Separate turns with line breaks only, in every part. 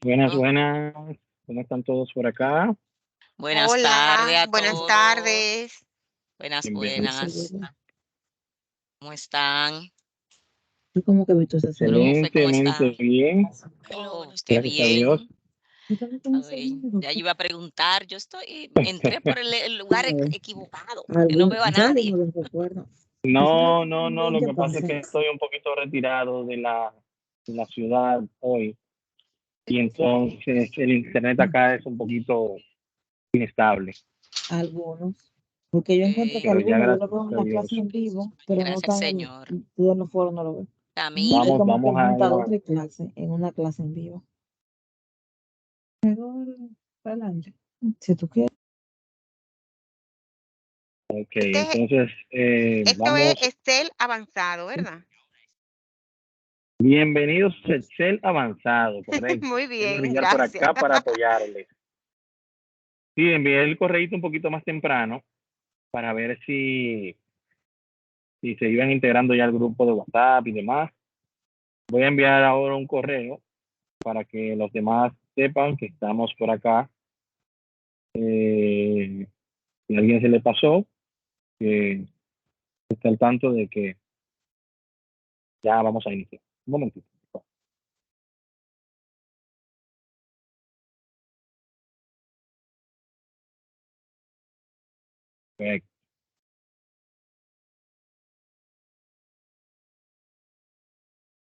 Buenas,
Oh,
buenas. ¿Cómo están todos por acá?
buenas tardes
Hola,
a
buenas
todos.
tardes.
Buenas,
Bien,
buenas. ¿Cómo están?
Yo como que he visto esa serie.
Profe, ¿cómo está?
excelentemente bien.
Qué lo bueno, estoy
Gracias a Dios.
bien.
Yo también tengo ese
Ay,
amigo.
ya yo iba a preguntar, entré por el lugar equivocado, que no veo a
Nadie
nadie.
me lo recuerda.
No, no, no. Lo
¿Qué
que pasa es
pasa?
que estoy un poquito retirado de la ciudad hoy y entonces el internet acá es un poquito inestable.
Algunos. Porque yo encuentro que
Pero ya
algunos yo lo
gracias
veo en
a
la clase
Dios.
en vivo, pero no
Gracias al
están
Señor.
yo en los foros no lo veo.
A mí,
Hay
Vamos,
como que
vamos a...
junta otra clase en una clase en vivo. Pero para adelante. Si tú quieres.
Ok,
Este,
entonces
esto es
vamos.
Excel avanzado, ¿verdad?
Bienvenidos a Excel avanzado, correcto.
Muy
Voy a
bien,
brillar por
gracias.
acá para apoyarles. Sí, envié el correíto un poquito más temprano para ver si se iban integrando ya al grupo de WhatsApp y demás. Voy a enviar ahora un correo para que los demás sepan que estamos por acá. Si a alguien se le pasó, que esté al tanto de que ya vamos a iniciar. Un momentito. Perfecto.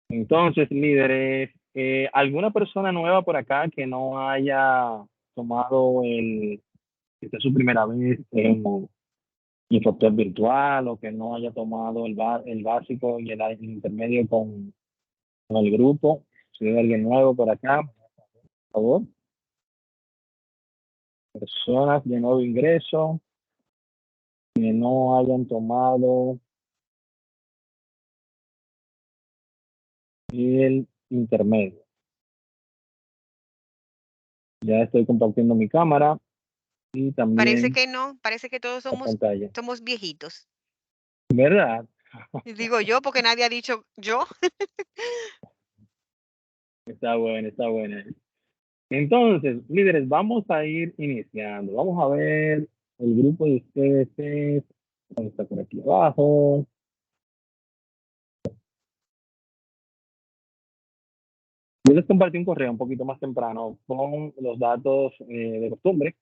Entonces, líderes, ¿alguna persona nueva por acá que no haya tomado esta es su primera vez en Infotep virtual o que no haya tomado el básico y el intermedio con el grupo? Si hay alguien nuevo por acá, por favor. Personas de nuevo ingreso que no hayan tomado el intermedio. Ya estoy compartiendo mi cámara y
Parece
también
que no, parece que todos
la pantalla.
somos viejitos.
¿Verdad?
Y digo yo porque nadie ha dicho yo.
Está buena, está buena. Entonces, líderes, vamos a ir iniciando. Vamos a ver el grupo de ustedes. Está por aquí abajo. Yo les compartí un correo un poquito más temprano con los datos de costumbre,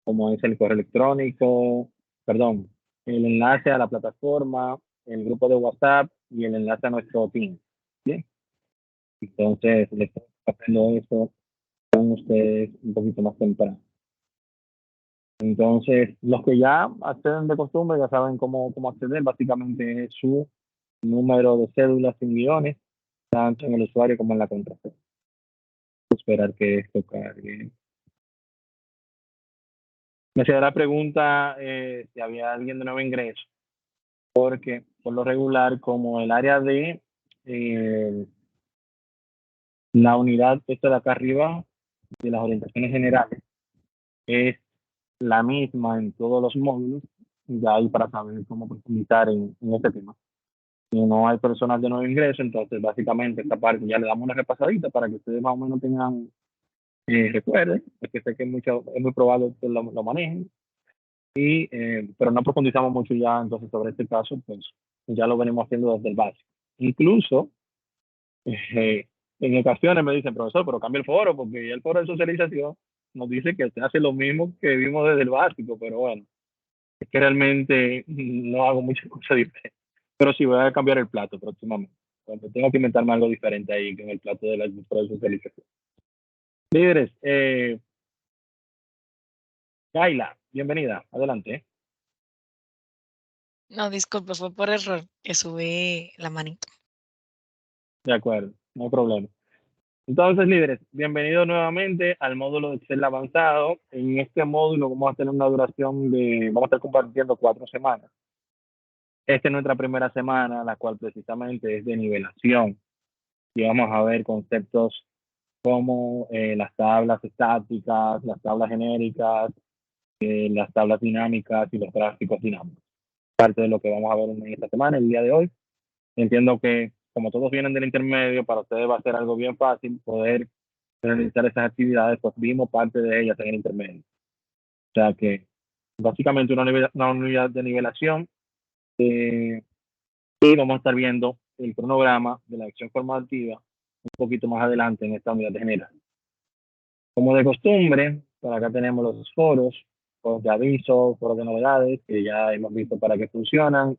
como es el correo electrónico, perdón, el enlace a la plataforma, el grupo de WhatsApp y el enlace a nuestro team. Bien, entonces les estoy compartiendo eso con ustedes un poquito más temprano. Entonces, los que ya acceden de costumbre ya saben cómo acceder. Básicamente es su número de cédula sin guiones, tanto en el usuario como en la contraseña. Esperar que esto cargue. Me hacía la pregunta si había alguien de nuevo ingreso, porque por lo regular, como el área de eh, la unidad, esta de acá arriba, de las orientaciones generales, es la misma en todos los módulos, ya hay para saber cómo profundizar en este tema. Si no hay personas de nuevo ingreso, entonces básicamente esta parte ya le damos una repasadita para que ustedes más o menos tengan, recuerden, porque sé que es muy probable que lo manejen, pero no profundizamos mucho ya entonces sobre este caso, pues ya lo venimos haciendo desde el básico. Incluso, eh, en ocasiones me dicen, profesor, pero cambia el foro, porque el foro de socialización nos dice que se hace lo mismo que vimos desde el básico, pero bueno, es que realmente no hago muchas cosas diferentes. Pero sí voy a cambiar el plato próximamente. Cuando tengo que inventarme algo diferente ahí en el plato de la socialización. Líderes, Kaila, bienvenida, adelante.
No, disculpe, fue por error que subí la manito.
De acuerdo, no hay problema. Entonces, líderes, bienvenidos nuevamente al módulo de Excel avanzado. En este módulo vamos a tener una duración vamos a estar compartiendo 4 semanas. Esta es nuestra primera semana, la cual precisamente es de nivelación. Y vamos a ver conceptos como las tablas estáticas, las tablas genéricas, las tablas dinámicas y los gráficos dinámicos. Parte de lo que vamos a ver en esta semana, el día de hoy. Entiendo que como todos vienen del intermedio, para ustedes va a ser algo bien fácil poder realizar esas actividades, pues vimos parte de ellas en el intermedio. O sea que básicamente una unidad de nivelación, y vamos a estar viendo el cronograma de la acción formativa un poquito más adelante en esta unidad general. Como de costumbre, por acá tenemos los foros de aviso, foros de novedades, que ya hemos visto para qué funcionan,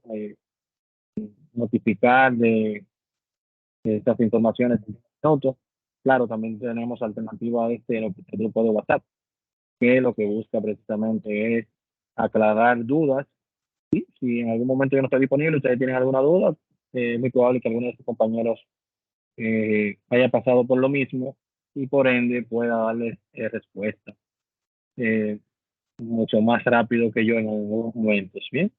notificar de estas informaciones en minutos. Claro, también tenemos alternativa a el grupo de WhatsApp, que lo que busca precisamente es aclarar dudas. Y si en algún momento yo no estoy disponible, ustedes tienen alguna duda, es muy probable que alguno de sus compañeros haya pasado por lo mismo y por ende pueda darles respuesta mucho más rápido que yo en algunos momentos. Bien.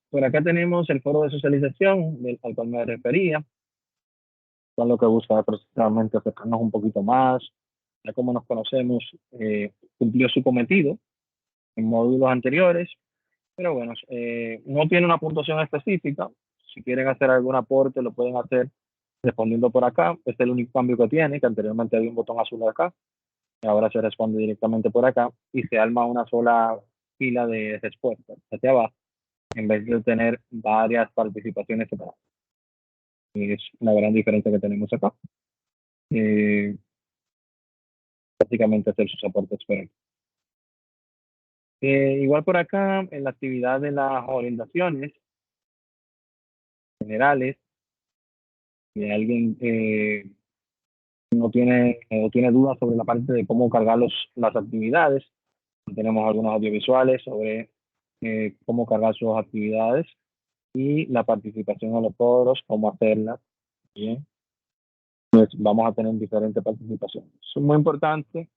Por acá tenemos el foro de socialización al cual me refería, con lo que busca precisamente acercarnos un poquito más, ya como nos conocemos, cumplió su cometido en módulos anteriores, pero bueno, no tiene una puntuación específica. Si quieren hacer algún aporte, lo pueden hacer respondiendo por acá. Este es el único cambio que tiene, que anteriormente había un botón azul de acá, y ahora se responde directamente por acá y se arma una sola fila de respuestas hacia abajo, en vez de tener varias participaciones separadas. Es la gran diferencia que tenemos acá. Básicamente hacer sus aportes por aquí. Igual por acá, en la actividad de las orientaciones generales, si alguien no tiene o tiene dudas sobre la parte de cómo cargar las actividades, tenemos algunos audiovisuales sobre cómo cargar sus actividades y la participación en los foros, cómo hacerla. Bien, pues vamos a tener diferentes participaciones. Es muy importante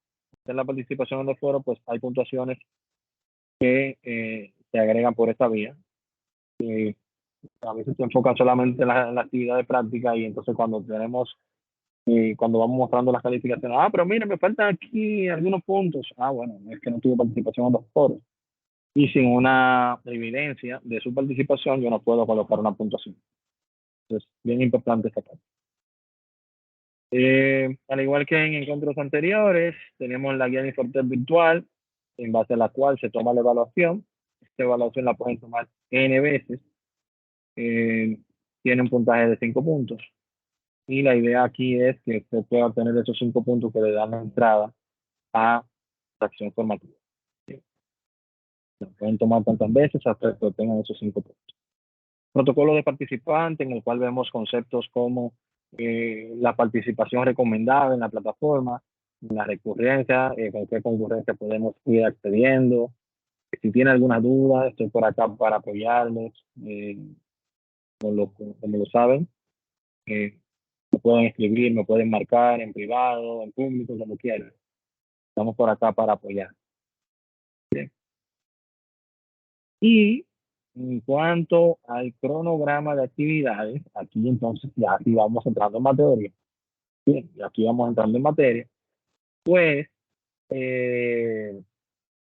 hacer la participación en los foros, pues hay puntuaciones que se agregan por esta vía. A veces se enfoca solamente en la actividad de práctica y entonces cuando cuando vamos mostrando las calificaciones, pero mira, me faltan aquí algunos puntos. Bueno, es que no tuve participación en los foros. Y sin una evidencia de su participación, yo no puedo colocar una puntuación. Entonces, bien importante esta parte. Al igual que en encuentros anteriores, tenemos la guía de Infortel virtual, en base a la cual se toma la evaluación. Esta evaluación la pueden tomar N veces. Tiene un puntaje de 5 puntos. Y la idea aquí es que usted pueda obtener esos 5 puntos que le dan la entrada a la acción formativa. ¿Sí? Lo pueden tomar tantas veces hasta que obtengan esos 5 puntos. Protocolo de participante, en el cual vemos conceptos como la participación recomendada en la plataforma, la recurrencia, con qué concurrencia podemos ir accediendo. Si tiene alguna duda, estoy por acá para apoyarles, como lo saben. Me pueden escribir, me pueden marcar en privado, en público, como quieran. Estamos por acá para apoyar. Bien. Y en cuanto al cronograma de actividades, aquí entonces ya aquí vamos entrando en materia. Bien, y aquí vamos entrando en materia. Pues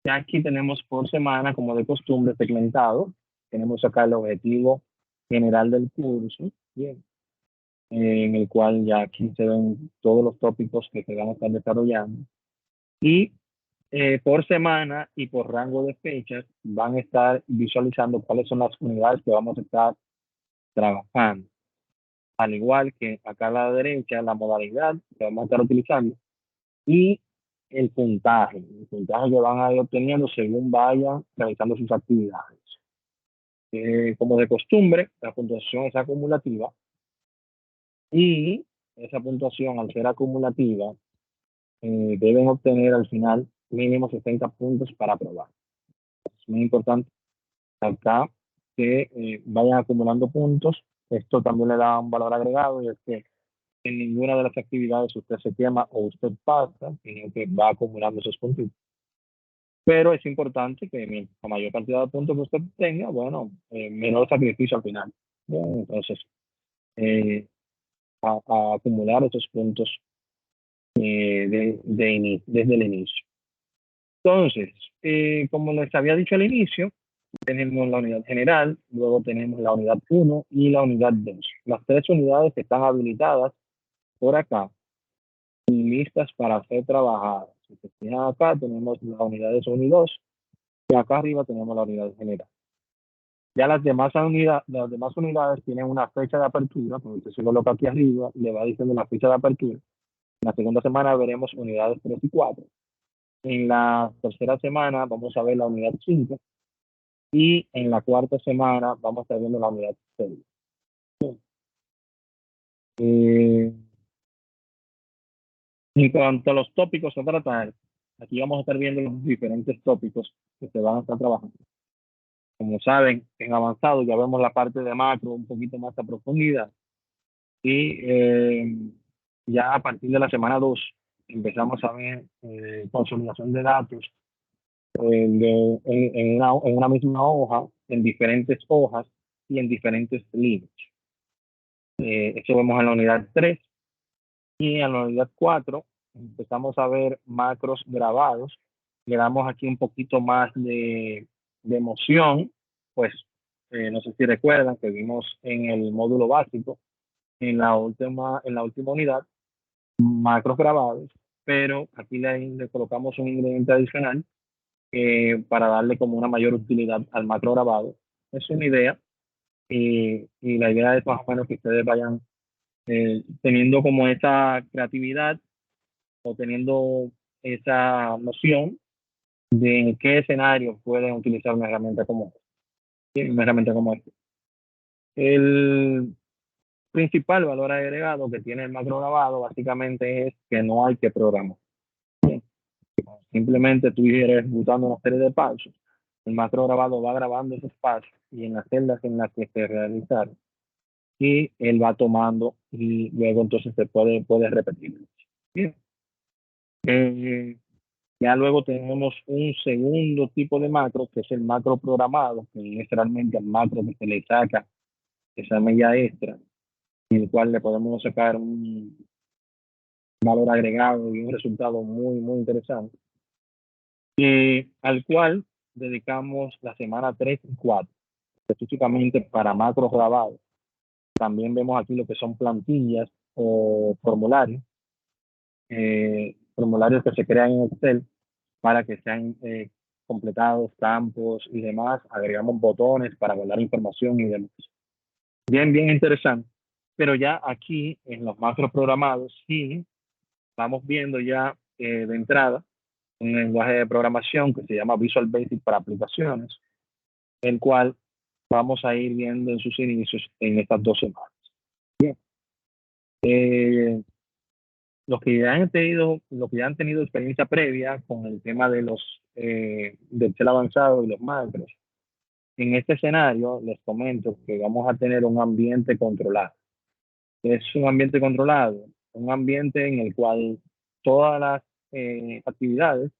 ya aquí tenemos por semana, como de costumbre, segmentado. Tenemos acá el objetivo general del curso. Bien. En el cual ya aquí se ven todos los tópicos que se van a estar desarrollando. Y por semana y por rango de fechas van a estar visualizando cuáles son las unidades que vamos a estar trabajando. Al igual que acá a la derecha, la modalidad que vamos a estar utilizando y el puntaje que van a ir obteniendo según vayan realizando sus actividades. Como de costumbre, la puntuación es acumulativa y esa puntuación, al ser acumulativa, deben obtener al final mínimo 60 puntos para aprobar. Es muy importante acá que vayan acumulando puntos. Esto también le da un valor agregado y es que en ninguna de las actividades usted se quema o usted pasa, sino que va acumulando esos puntos. Pero es importante que la mayor cantidad de puntos que usted tenga, bueno, menor sacrificio al final. Bueno, entonces, a acumular esos puntos desde el inicio. Entonces, como les había dicho al inicio, tenemos la unidad general, luego tenemos la unidad 1 y la unidad 2. Las 3 unidades que están habilitadas por acá listas para ser trabajadas. Si se fijan acá, tenemos las unidades 1 y 2, y acá arriba tenemos la unidad general. Ya las demás unidades tienen una fecha de apertura, porque usted se coloca aquí arriba, le va diciendo la fecha de apertura. En la segunda semana veremos unidades 3 y 4. En la tercera semana vamos a ver la unidad 5. Y en la cuarta semana vamos a estar viendo la unidad 6. En cuanto a los tópicos a tratar, aquí vamos a estar viendo los diferentes tópicos que se van a estar trabajando. Como saben, en avanzado ya vemos la parte de macro un poquito más a profundidad. Y ya a partir de la semana 2 empezamos a ver consolidación de datos en una misma hoja, en diferentes hojas y en diferentes libros. Eso vemos en la unidad 3. Y en la unidad 4 empezamos a ver macros grabados. Le damos aquí un poquito más de emoción, pues no sé si recuerdan que vimos en el módulo básico, en la última unidad, macros grabados, pero aquí le colocamos un ingrediente adicional para darle como una mayor utilidad al macro grabado. Es una idea y la idea es más o menos que ustedes vayan teniendo como esa creatividad o teniendo esa noción de en qué escenario pueden utilizar una herramienta como esta. El principal valor agregado que tiene el macro grabado básicamente es que no hay que programar. Simplemente tú ir ejecutando una serie de pasos. El macro grabado va grabando esos pasos y en las celdas en las que se realizaron. Y él va tomando y luego entonces se puede repetir. Bien. Ya luego tenemos un segundo tipo de macro, que es el macro programado, que es realmente el macro que se le saca esa mella extra, en el cual le podemos sacar un valor agregado y un resultado muy, muy interesante, al cual dedicamos la semana 3 y 4, específicamente para macros grabados. También vemos aquí lo que son plantillas o formularios, formularios que se crean en Excel para que sean completados campos y demás. Agregamos botones para guardar información y demás. Bien interesante. Pero ya aquí en los macros programados sí vamos viendo ya de entrada un lenguaje de programación que se llama Visual Basic para aplicaciones, el cual vamos a ir viendo en sus inicios en estas 2 semanas. Bien. Los que ya han tenido experiencia previa con el tema de los del Excel avanzado y los macros, en este escenario les comento que vamos a tener un ambiente controlado. Es un ambiente controlado, un ambiente en el cual todas las actividades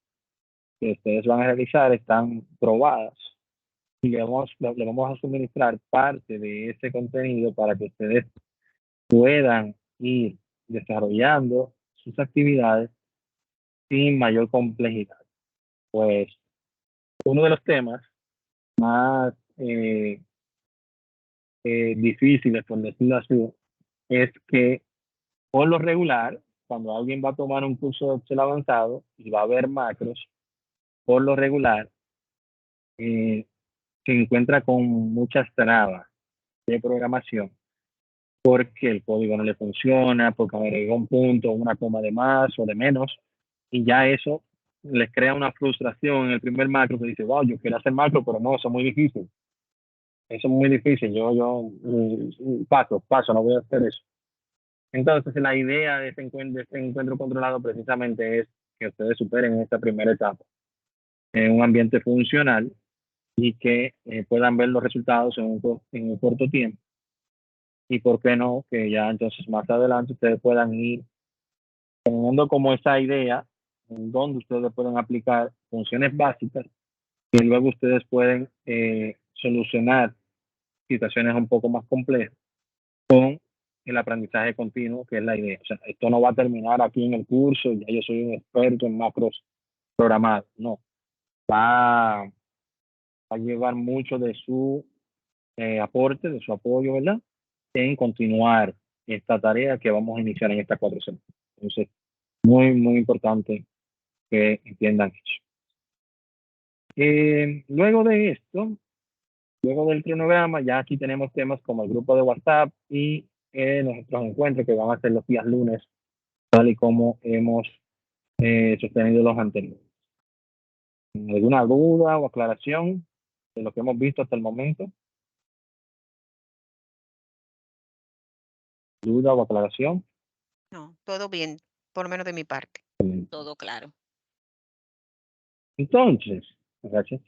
que ustedes van a realizar están probadas y le vamos a suministrar parte de ese contenido para que ustedes puedan ir desarrollando sus actividades sin mayor complejidad. Pues uno de los temas más difíciles, por decirlo así, es que por lo regular, cuando alguien va a tomar un curso de Excel avanzado y va a ver macros, por lo regular se encuentra con muchas trabas de programación porque el código no le funciona, porque agregó un punto, una coma de más o de menos, y ya eso les crea una frustración en el primer macro que dice, wow, yo quiero hacer macro, pero no, eso es muy difícil. Eso es muy difícil, yo paso, no voy a hacer eso. Entonces, la idea de este encuentro controlado precisamente es que ustedes superen esta primera etapa en un ambiente funcional y que puedan ver los resultados en un corto tiempo. Y por qué no, que ya entonces más adelante ustedes puedan ir teniendo como esa idea en donde ustedes pueden aplicar funciones básicas y luego ustedes pueden solucionar situaciones un poco más complejas con el aprendizaje continuo, que es la idea. O sea, esto no va a terminar aquí en el curso, ya yo soy un experto en macros programados, no. Va a llevar mucho de su aporte, de su apoyo, ¿verdad? En continuar esta tarea que vamos a iniciar en estas 4 semanas. Entonces, Muy, muy importante que entiendan eso. Luego de esto, luego del cronograma, ya aquí tenemos temas como el grupo de WhatsApp y nuestros encuentros que van a ser los días lunes, tal y como hemos sostenido los anteriores. ¿Alguna duda o aclaración de lo que hemos visto hasta el momento? ¿Duda o aclaración?
No, todo bien, por lo menos de mi parte.
Todo claro.
Entonces, gracias.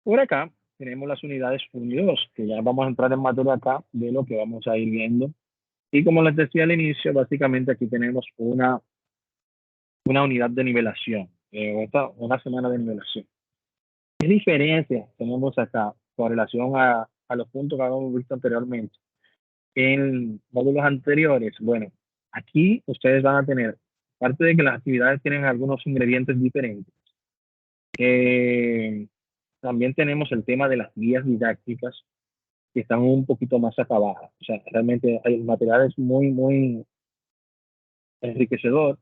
Por acá tenemos las unidades 1 y 2, que ya vamos a entrar en materia acá de lo que vamos a ir viendo. Y como les decía al inicio, básicamente aquí tenemos una unidad de nivelación, una semana de nivelación. ¿Qué diferencias tenemos acá con relación a los puntos que habíamos visto anteriormente en módulos anteriores? Bueno, aquí ustedes van a tener, aparte de que las actividades tienen algunos ingredientes diferentes, también tenemos el tema de las guías didácticas que están un poquito más acabadas. O sea, realmente el material es muy, muy enriquecedor.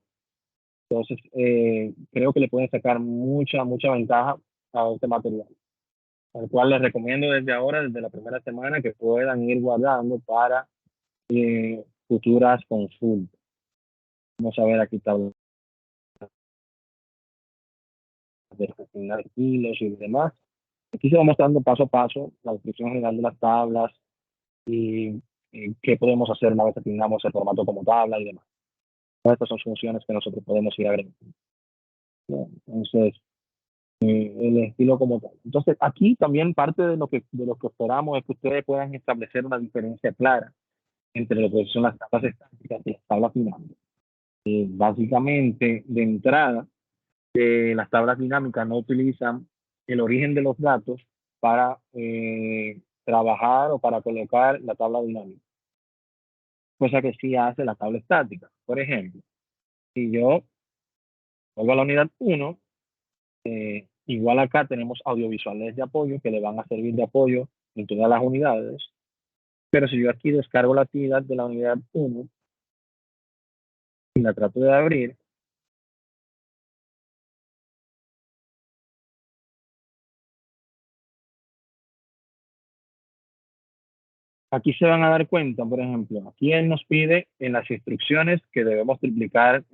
Entonces, creo que le pueden sacar mucha, mucha ventaja a este material, al cual les recomiendo desde ahora, desde la primera semana, que puedan ir guardando para futuras consultas. Vamos a ver aquí tablas de asignar kilos y demás. Aquí se va mostrando paso a paso la descripción general de las tablas y qué podemos hacer una vez asignamos el formato como tabla y demás. Todas estas son funciones que nosotros podemos ir agregando. Entonces, el estilo como tal. Entonces, aquí también parte de lo que esperamos es que ustedes puedan establecer una diferencia clara entre lo que son las tablas estáticas y las tablas dinámicas. Básicamente, de entrada, las tablas dinámicas no utilizan el origen de los datos para trabajar o para colocar la tabla dinámica, cosa que sí hace la tabla estática. Por ejemplo, si yo vuelvo a la unidad 1, igual acá tenemos audiovisuales de apoyo que le van a servir de apoyo en todas las unidades, pero si yo aquí descargo la actividad de la unidad 1 y la trato de abrir, aquí se van a dar cuenta, por ejemplo, aquí él nos pide en las instrucciones que debemos triplicar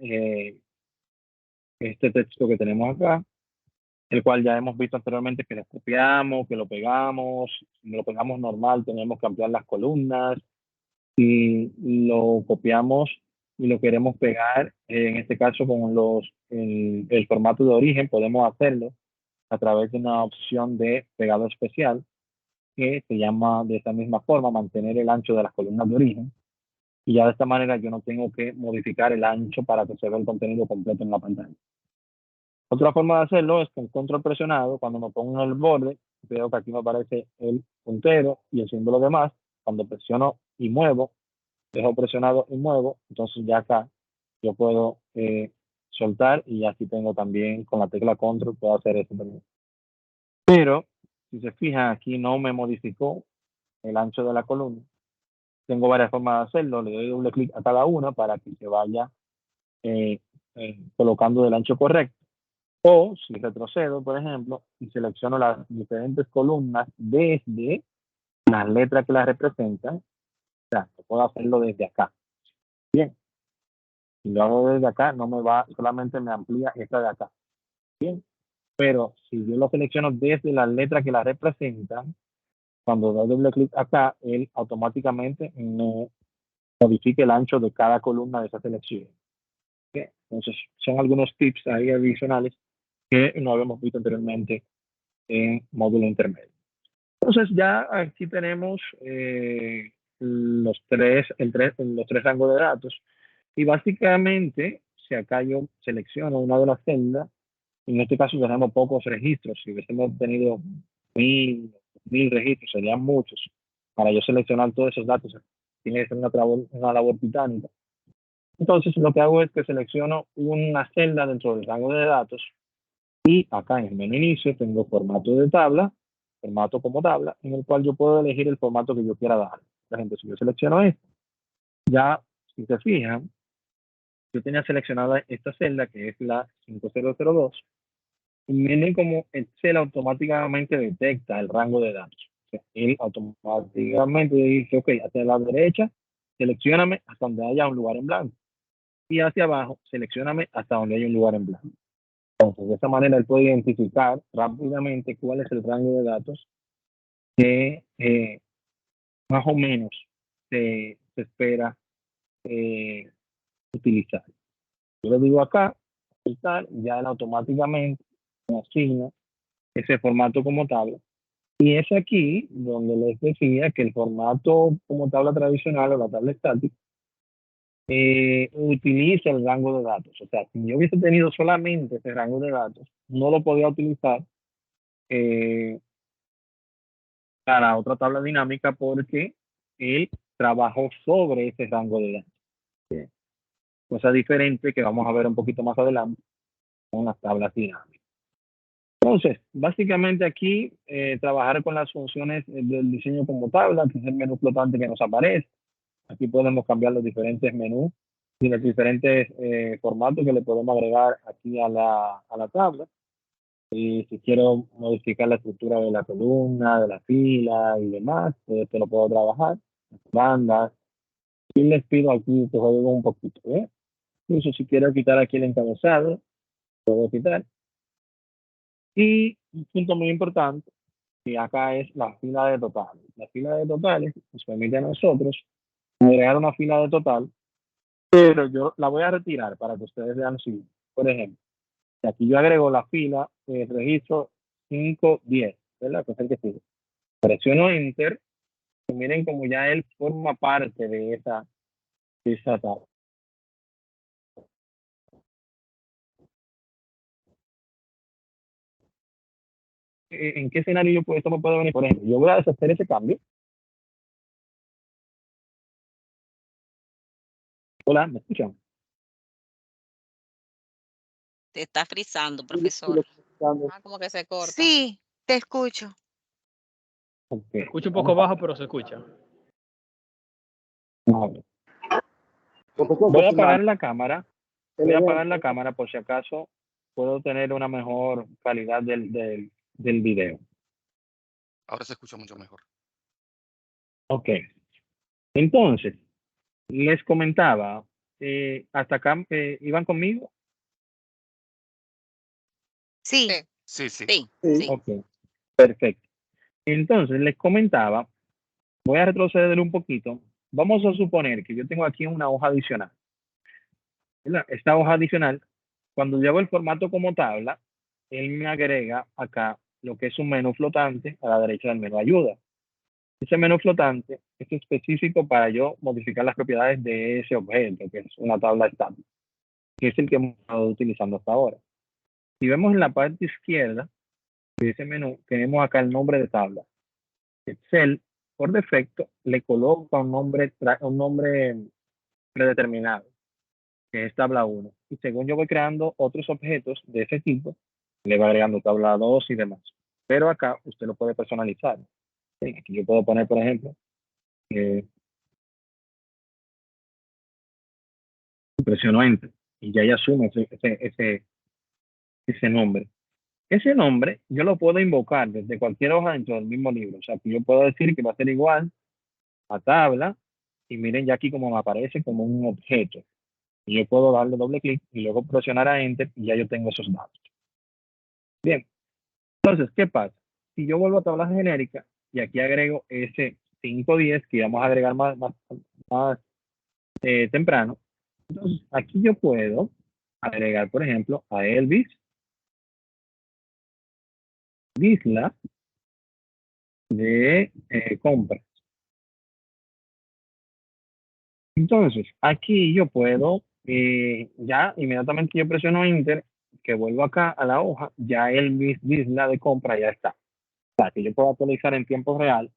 este texto que tenemos acá, el cual ya hemos visto anteriormente que lo copiamos, que lo pegamos. Si lo pegamos normal, tenemos que ampliar las columnas. Si lo copiamos y lo queremos pegar, en este caso con el formato de origen, podemos hacerlo a través de una opción de pegado especial que se llama de esta misma forma mantener el ancho de las columnas de origen, y ya de esta manera yo no tengo que modificar el ancho para que se vea el contenido completo en la pantalla. Otra forma de hacerlo es con control presionado. Cuando me pongo en el borde, veo que aquí me aparece el puntero y el símbolo de más. Cuando presiono y muevo, dejo presionado y muevo, entonces ya acá yo puedo soltar, y aquí tengo también con la tecla control puedo hacer eso también. Pero si se fijan, aquí no me modificó el ancho de la columna. Tengo varias formas de hacerlo. Le doy doble clic a cada una para que se vaya colocando del ancho correcto. O si retrocedo, por ejemplo, y selecciono las diferentes columnas desde las letras que las representan, o sea, puedo hacerlo desde acá. Bien. Si lo hago desde acá, no me va, solamente me amplía esta de acá. Bien. Pero si yo lo selecciono desde las letras que la representan, cuando doy doble clic acá, él automáticamente me modifica el ancho de cada columna de esa selección. Bien. Entonces, son algunos tips ahí adicionales que no habíamos visto anteriormente en módulo intermedio. Entonces, ya aquí tenemos los tres rangos de datos. Y básicamente, si acá yo selecciono una de las celdas, en este caso tenemos pocos registros. Si hubiésemos tenido 1000 registros, serían muchos. Para yo seleccionar todos esos datos, tiene que ser una labor titánica. Entonces, lo que hago es que selecciono una celda dentro del rango de datos, y acá en el menú inicio tengo formato de tabla, formato como tabla, en el cual yo puedo elegir el formato que yo quiera dar. Por ejemplo, si yo selecciono esto, ya, si se fijan, yo tenía seleccionada esta celda que es la 5002 y miren cómo Excel automáticamente detecta el rango de datos. O sea, él automáticamente dice, ok, hacia la derecha, seleccióname hasta donde haya un lugar en blanco. Y hacia abajo, seleccióname hasta donde haya un lugar en blanco. Entonces, de esa manera él puede identificar rápidamente cuál es el rango de datos que más o menos se espera utilizar. Yo le digo acá, ya él automáticamente me asigna ese formato como tabla. Y es aquí donde les decía que el formato como tabla tradicional o la tabla estática utiliza el rango de datos. O sea, si yo hubiese tenido solamente ese rango de datos, no lo podía utilizar para otra tabla dinámica porque él trabajó sobre ese rango de datos. Cosa diferente que vamos a ver un poquito más adelante con las tablas dinámicas. Entonces, básicamente aquí trabajar con las funciones del diseño como tabla, que es el menú flotante que nos aparece. Aquí podemos cambiar los diferentes menús y los diferentes formatos que le podemos agregar aquí a la tabla. Y si quiero modificar la estructura de la columna, de la fila y demás, pues esto lo puedo trabajar. Las bandas. Y les pido aquí que jueguen un poquito. Incluso si quiero quitar aquí el encabezado, puedo quitar. Y un punto muy importante, que acá es la fila de totales. La fila de totales nos permite a nosotros agregar una fila de total, pero yo la voy a retirar para que ustedes vean lo siguiente. Por ejemplo, si aquí yo agrego la fila registro 510, ¿verdad? Que es el que sigue. Presiono Enter y miren como ya él forma parte de esa tabla. ¿En qué escenario esto me puede venir? Por ejemplo, yo voy a deshacer ese cambio. Hola, ¿me escuchan?
Te está frizando, profesor.
Como que se corta. Sí, te escucho.
Okay.
Escucho un poco bajo, pero se escucha.
Voy a apagar la cámara. Voy a apagar la cámara por si acaso puedo tener una mejor calidad del video.
Ahora se escucha mucho mejor.
Ok. Entonces, les comentaba, hasta acá, ¿iban conmigo?
Sí.
Sí, sí.
Sí, sí.
Ok, perfecto. Entonces, les comentaba, voy a retroceder un poquito. Vamos a suponer que yo tengo aquí una hoja adicional. ¿Verdad? Esta hoja adicional, cuando llevo el formato como tabla, él me agrega acá lo que es un menú flotante a la derecha del menú ayuda. Ese menú flotante es específico para yo modificar las propiedades de ese objeto, que es una tabla estática, que es el que hemos estado utilizando hasta ahora. Si vemos en la parte izquierda de ese menú, tenemos acá el nombre de tabla. Excel, por defecto, le coloca un nombre predeterminado, que es tabla 1. Y según yo voy creando otros objetos de ese tipo, le va agregando tabla 2 y demás. Pero acá usted lo puede personalizar. Aquí yo puedo poner, por ejemplo, presiono Enter y ya asume ese nombre. Ese nombre yo lo puedo invocar desde cualquier hoja dentro del mismo libro. O sea, que yo puedo decir que va a ser igual a tabla y miren ya aquí como me aparece como un objeto. Y yo puedo darle doble clic y luego presionar a Enter y ya yo tengo esos datos. Bien, entonces, ¿qué pasa? Si yo vuelvo a tabla genérica y aquí agrego ese 510 que vamos a agregar más temprano, entonces aquí yo puedo agregar, por ejemplo, a Elvis, Disla de compras. Entonces, aquí yo puedo, ya inmediatamente yo presiono Enter, que vuelvo acá a la hoja, ya el Disla de compra ya está. O sea, que yo puedo actualizar en tiempo real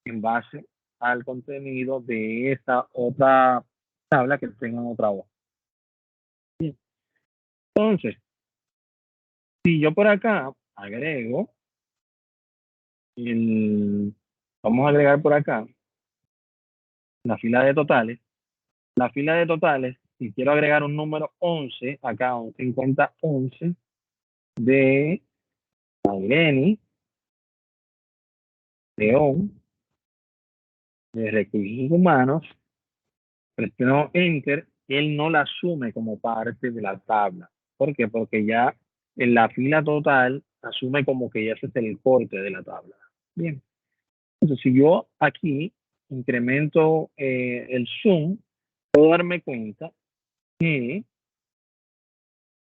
en base al contenido de esta otra tabla que tenga en otra hoja. Bien. Entonces, si yo por acá agrego, vamos a agregar por acá la fila de totales. La fila de totales si quiero agregar un número 11, acá un 5011 de Irene, León, de recursos humanos, presiono Enter, él no la asume como parte de la tabla. ¿Por qué? Porque ya en la fila total asume como que ya ese es el corte de la tabla. Bien. Entonces, si yo aquí incremento el zoom, puedo darme cuenta que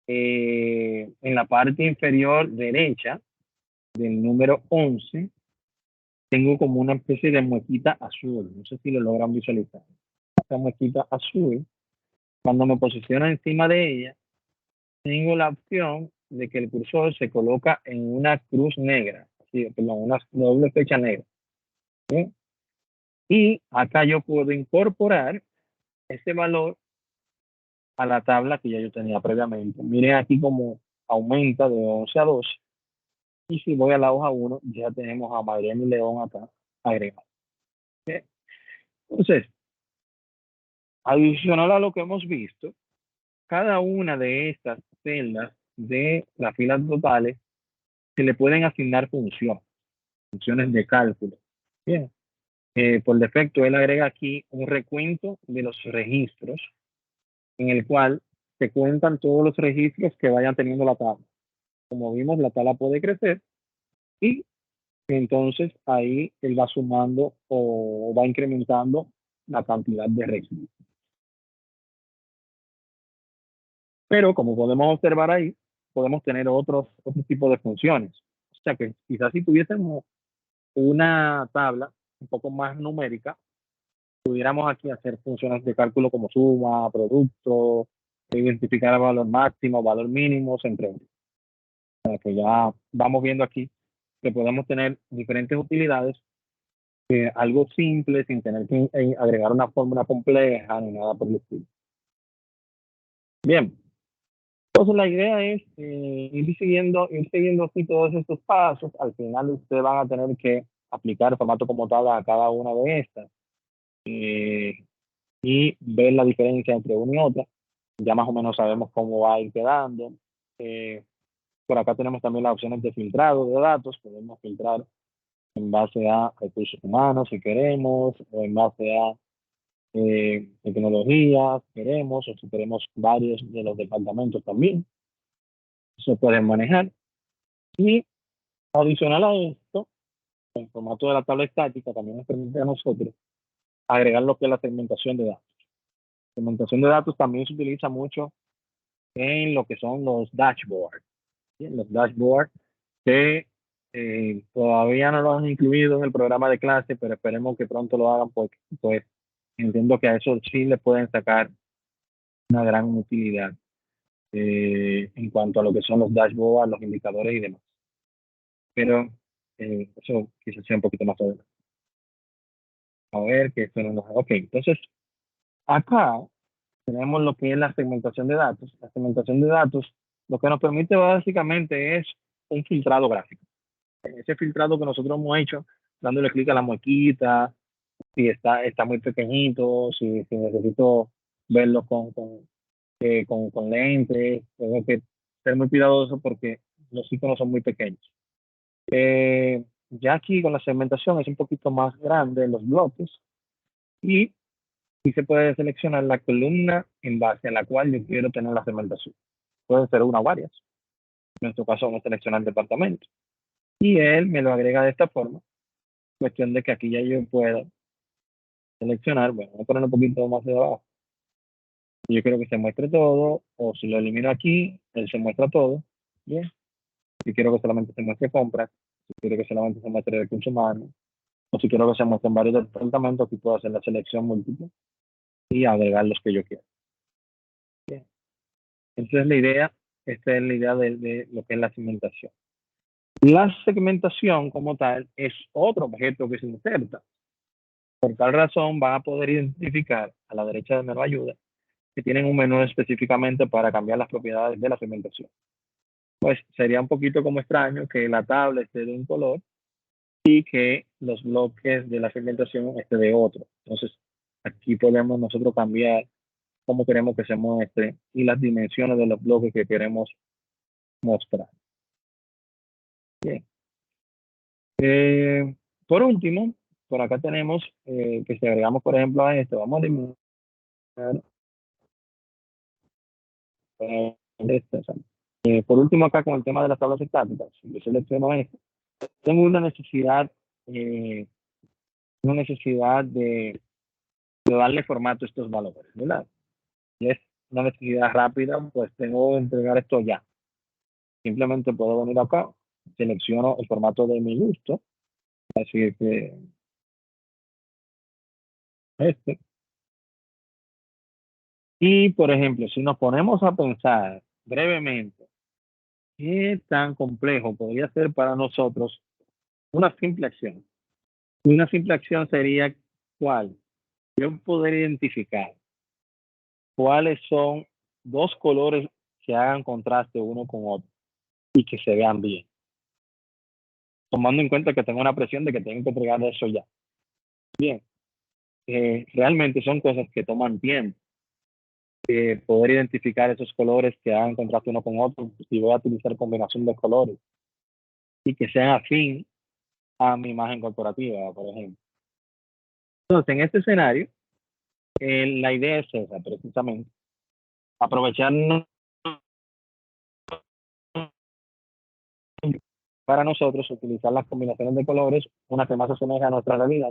en la parte inferior derecha del número 11 tengo como una especie de muequita azul. No sé si lo logran visualizar. Esta muequita azul, cuando me posiciono encima de ella, tengo la opción de que el cursor se coloca en una cruz negra, así, perdón, una doble flecha negra. ¿Sí? Y acá yo puedo incorporar ese valor a la tabla que ya yo tenía previamente. Miren aquí como aumenta de 11 a 12. Y si voy a la hoja 1, ya tenemos a Mariano y León acá agregado. ¿Sí? Entonces, adicional a lo que hemos visto, cada una de estas celdas de las filas totales se le pueden asignar funciones de cálculo. Bien. Por defecto, él agrega aquí un recuento de los registros en el cual se cuentan todos los registros que vayan teniendo la tabla. Como vimos, la tabla puede crecer y entonces ahí él va sumando o va incrementando la cantidad de registros. Pero como podemos observar ahí, podemos tener otro tipo de funciones. O sea que quizás si tuviésemos una tabla un poco más numérica, pudiéramos aquí hacer funciones de cálculo como suma, producto, identificar el valor máximo, valor mínimo, entre otros. O sea que ya vamos viendo aquí que podemos tener diferentes utilidades, algo simple, sin tener que agregar una fórmula compleja ni nada por el estilo. Bien. Entonces la idea es ir siguiendo así todos estos pasos. Al final ustedes van a tener que aplicar el formato como tal a cada una de estas y ver la diferencia entre una y otra. Ya más o menos sabemos cómo va a ir quedando. Por acá tenemos también las opciones de filtrado de datos. Podemos filtrar en base a recursos humanos si queremos, o en base a tecnología si queremos, o si queremos varios de los departamentos también. Se pueden manejar. Y adicional a esto, el formato de la tabla estática también nos permite a nosotros agregar lo que es la segmentación de datos. La segmentación de datos también se utiliza mucho en lo que son los dashboards. ¿Sí? Los dashboards que todavía no lo han incluido en el programa de clase, pero esperemos que pronto lo hagan porque pues entiendo que a eso sí le pueden sacar una gran utilidad en cuanto a lo que son los dashboards, los indicadores y demás. Pero eso quizás sea un poquito más adelante. A ver, que esto no nos... Ok, entonces, acá tenemos lo que es la segmentación de datos. La segmentación de datos lo que nos permite básicamente es un filtrado gráfico. Ese filtrado que nosotros hemos hecho, dándole clic a la muequita, si está muy pequeñito, si necesito verlo con lentes, tengo que ser muy cuidadoso porque los iconos son muy pequeños. Ya aquí con la segmentación es un poquito más grande en los bloques y se puede seleccionar la columna en base a la cual yo quiero tener la segmentación. Pueden ser una o varias. En nuestro caso vamos a seleccionar el departamento. Y él me lo agrega de esta forma. Cuestión de que aquí ya yo puedo seleccionar, bueno, voy a poner un poquito más de abajo. Yo quiero que se muestre todo, o si lo elimino aquí, él se muestra todo. Bien. Si quiero que solamente se muestre compras, si quiero que solamente se muestre recursos humanos, o si quiero que se muestren varios departamentos, aquí puedo hacer la selección múltiple y agregar los que yo quiero. Bien. Esa es la idea, esta es la idea de lo que es la segmentación. La segmentación como tal es otro objeto que se inserta. Por tal razón van a poder identificar a la derecha de menú ayuda que tienen un menú específicamente para cambiar las propiedades de la segmentación. Pues sería un poquito como extraño que la tabla esté de un color y que los bloques de la segmentación esté de otro. Entonces, aquí podemos nosotros cambiar cómo queremos que se muestre y las dimensiones de los bloques que queremos mostrar. Bien. Por último, por acá tenemos que si agregamos, por ejemplo, a esto, vamos a eliminar esto. Por último, acá con el tema de las tablas estáticas, yo selecciono esto. Tengo una necesidad de darle formato a estos valores, ¿verdad? Y es una necesidad rápida, pues tengo que entregar esto ya. Simplemente puedo venir acá, selecciono el formato de mi gusto, así que este. Y, por ejemplo, si nos ponemos a pensar brevemente, ¿qué tan complejo podría ser para nosotros una simple acción? Una simple acción sería, ¿cuál? Yo poder identificar cuáles son dos colores que hagan contraste uno con otro y que se vean bien. Tomando en cuenta que tengo una presión de que tengo que entregar eso ya. Bien. Realmente son cosas que toman tiempo. Poder identificar esos colores que hagan contraste uno con otro y voy a utilizar combinación de colores y que sean afín a mi imagen corporativa, por ejemplo. Entonces, en este escenario, la idea es esa, precisamente. Aprovechar para nosotros utilizar las combinaciones de colores, una que más se asemeja a nuestra realidad.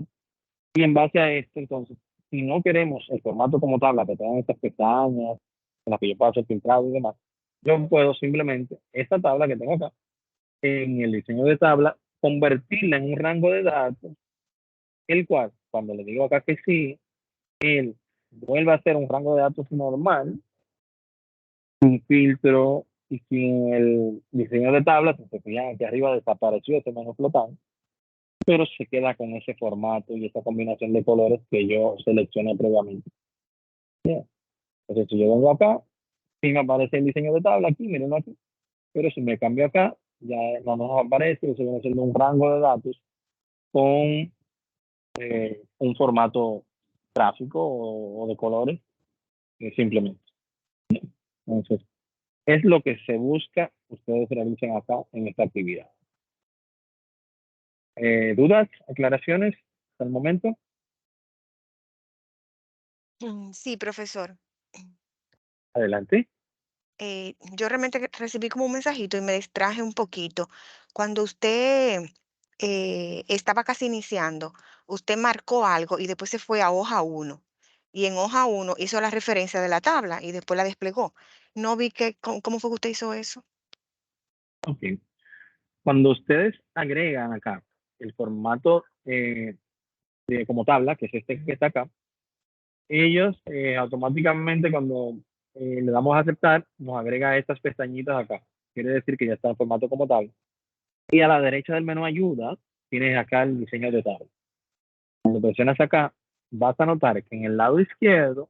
Y en base a esto, entonces, si no queremos el formato como tabla, que tengan estas pestañas, en las que yo puedo hacer filtrado y demás, yo puedo simplemente esta tabla que tengo acá, en el diseño de tabla, convertirla en un rango de datos, el cual, cuando le digo acá que sí, él vuelve a ser un rango de datos normal, un filtro y sin el diseño de tabla, si se fijan aquí arriba desapareció ese menú flotante, pero se queda con ese formato y esa combinación de colores que yo seleccioné previamente. Bien. Entonces, si yo vengo acá, sí me aparece el diseño de tabla aquí, mírenlo aquí, pero si me cambio acá, ya no nos aparece, eso viene siendo un rango de datos con un formato gráfico o de colores, simplemente. Entonces, es lo que se busca, ustedes realicen acá en esta actividad. ¿Dudas, aclaraciones hasta el momento?
Sí, profesor.
Adelante.
Yo realmente recibí como un mensajito y me distraje un poquito. Cuando usted estaba casi iniciando, usted marcó algo y después se fue a hoja 1. Y en hoja 1 hizo la referencia de la tabla y después la desplegó. No vi cómo fue que usted hizo eso.
Ok. Cuando ustedes agregan acá el formato como tabla, que es este que está acá, ellos automáticamente cuando le damos a aceptar, nos agrega estas pestañitas acá. Quiere decir que ya está en formato como tabla. Y a la derecha del menú ayuda, tienes acá el diseño de tabla. Cuando presionas acá, vas a notar que en el lado izquierdo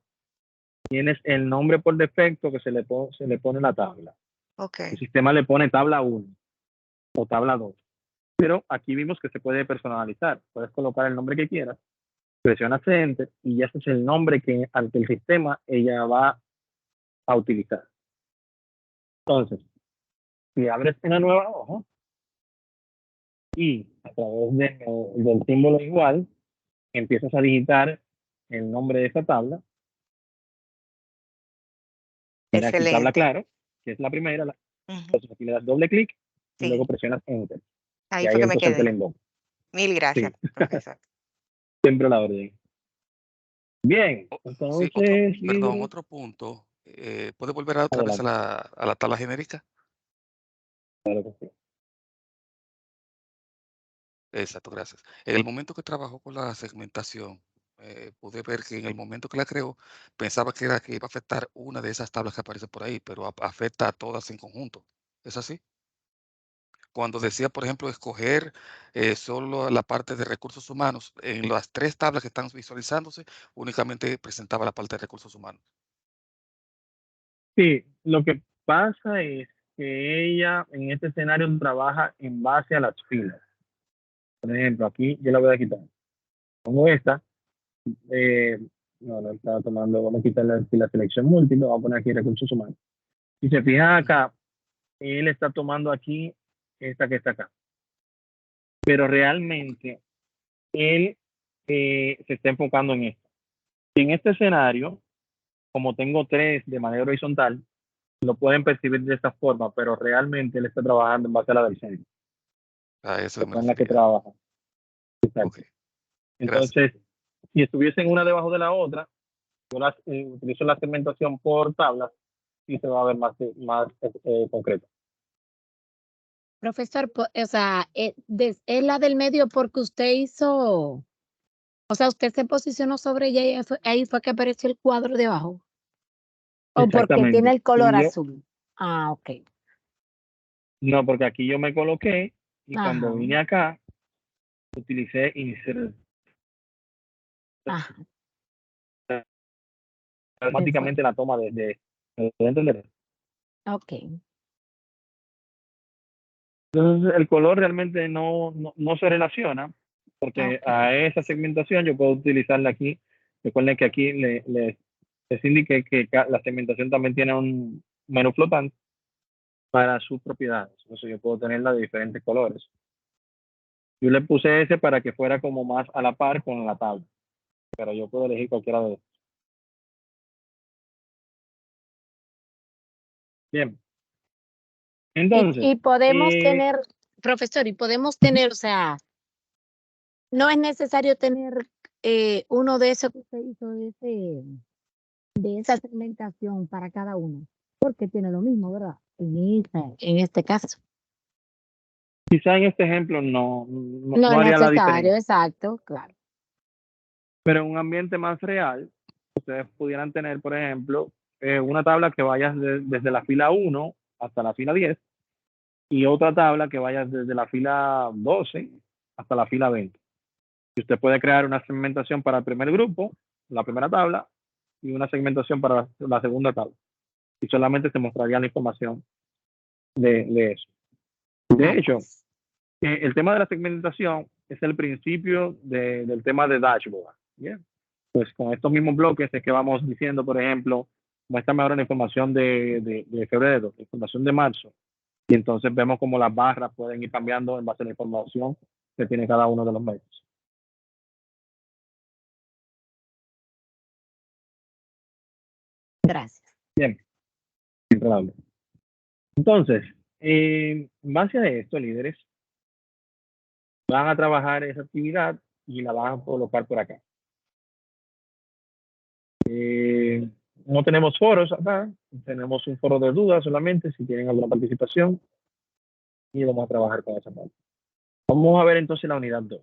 tienes el nombre por defecto que se le pone la tabla.
Ok.
El sistema le pone tabla 1 o tabla 2. Pero aquí vimos que se puede personalizar. Puedes colocar el nombre que quieras, presionas Enter y ya ese es el nombre que ante el sistema ella va a utilizar. Entonces, si abres una nueva hoja y a través del símbolo igual, empiezas a digitar el nombre de esa tabla. Mira aquí tabla
Excelente.
claro, que es la primera.
Ujú.
Entonces aquí le das doble clic y
Sí,
luego presionas Enter.
ahí
Y
fue
ahí
que me
entonces te
quedé.
la invoca.
Mil gracias,
Sí,
profesor.
siempre la orden. Bien,
Sí, otro,
entonces,
perdón,
líderes,
otro punto. ¿Puede volver otra vez a
adelante.
la tabla genérica?
Claro que sí.
Exacto, gracias. En el momento que trabajó con la segmentación, pude ver que en el momento que la creó, pensaba que era que iba a afectar una de esas tablas que aparece por ahí, pero afecta a todas en conjunto. ¿Es así? Cuando decía, por ejemplo, escoger solo la parte de recursos humanos, en las tres tablas que están visualizándose, únicamente presentaba la parte de recursos humanos.
Sí, lo que pasa es que ella en este escenario trabaja en base a las filas. Por ejemplo, aquí yo la voy a quitar. Pongo esta, no está tomando, vamos a quitarle aquí la selección múltiple, vamos a poner aquí recursos humanos. Si se fijan acá, él está tomando aquí esta que está acá. Pero realmente él se está enfocando en esto. Y en este escenario, como tengo 3 de manera horizontal, lo pueden percibir de esta forma, pero realmente él está trabajando en base a la del centro,
A eso me
en la que
refería.
trabaja. Exacto.
Ok, gracias.
Entonces, si estuviesen una debajo de la otra, yo utilizo la segmentación por tablas y se va a ver más concreto.
Profesor, o sea, es la del medio porque usted hizo, o sea, usted se posicionó sobre ella y ahí fue que apareció el cuadro debajo. O porque tiene
Exactamente.
el color
Y yo-
azul. Ah, ok.
No, porque aquí yo me coloqué y cuando
Ajá.
vine acá, utilicé insert
Ajá.
automáticamente la toma ¿me puede entender?
Ok.
Entonces, el color realmente no se relaciona, porque
Ok.
a esa segmentación yo puedo utilizarla aquí. Recuerden que aquí les indiqué que la segmentación también tiene un menú flotante para sus propiedades. Entonces, yo puedo tenerla de diferentes colores. Yo le puse ese para que fuera como más a la par con la tabla, pero yo puedo elegir cualquiera de estos. Bien. Entonces,
Y podemos
eh,
tener, profesor, y podemos tener, o sea, no es necesario tener uno de esos que usted hizo de esa segmentación para cada uno, porque tiene lo mismo, ¿verdad? En este caso.
quizá en este ejemplo no
No es
haría la
necesario,
diferencia,
exacto, claro.
pero en un ambiente más real, ustedes pudieran tener, por ejemplo, una tabla que vaya desde la fila 1 hasta la fila 10 y otra tabla que vaya desde la fila 12 hasta la fila 20. Y usted puede crear una segmentación para el primer grupo, la primera tabla, y una segmentación para la segunda tabla. Y solamente se mostraría la información de eso. De hecho, el tema de la segmentación es el principio del tema de dashboard. ¿Bien? Pues con estos mismos bloques es que vamos diciendo, por ejemplo, muéstrame ahora la información de febrero, la información de marzo. Y entonces vemos cómo las barras pueden ir cambiando en base a la información que tiene cada uno de los meses.
Gracias.
Bien, siempre hablo. Entonces, en base a esto, líderes, van a trabajar esa actividad y la van a colocar por acá. No tenemos foros acá, tenemos un foro de dudas solamente, si tienen alguna participación, y vamos a trabajar con esa parte. Vamos a ver entonces la unidad 2.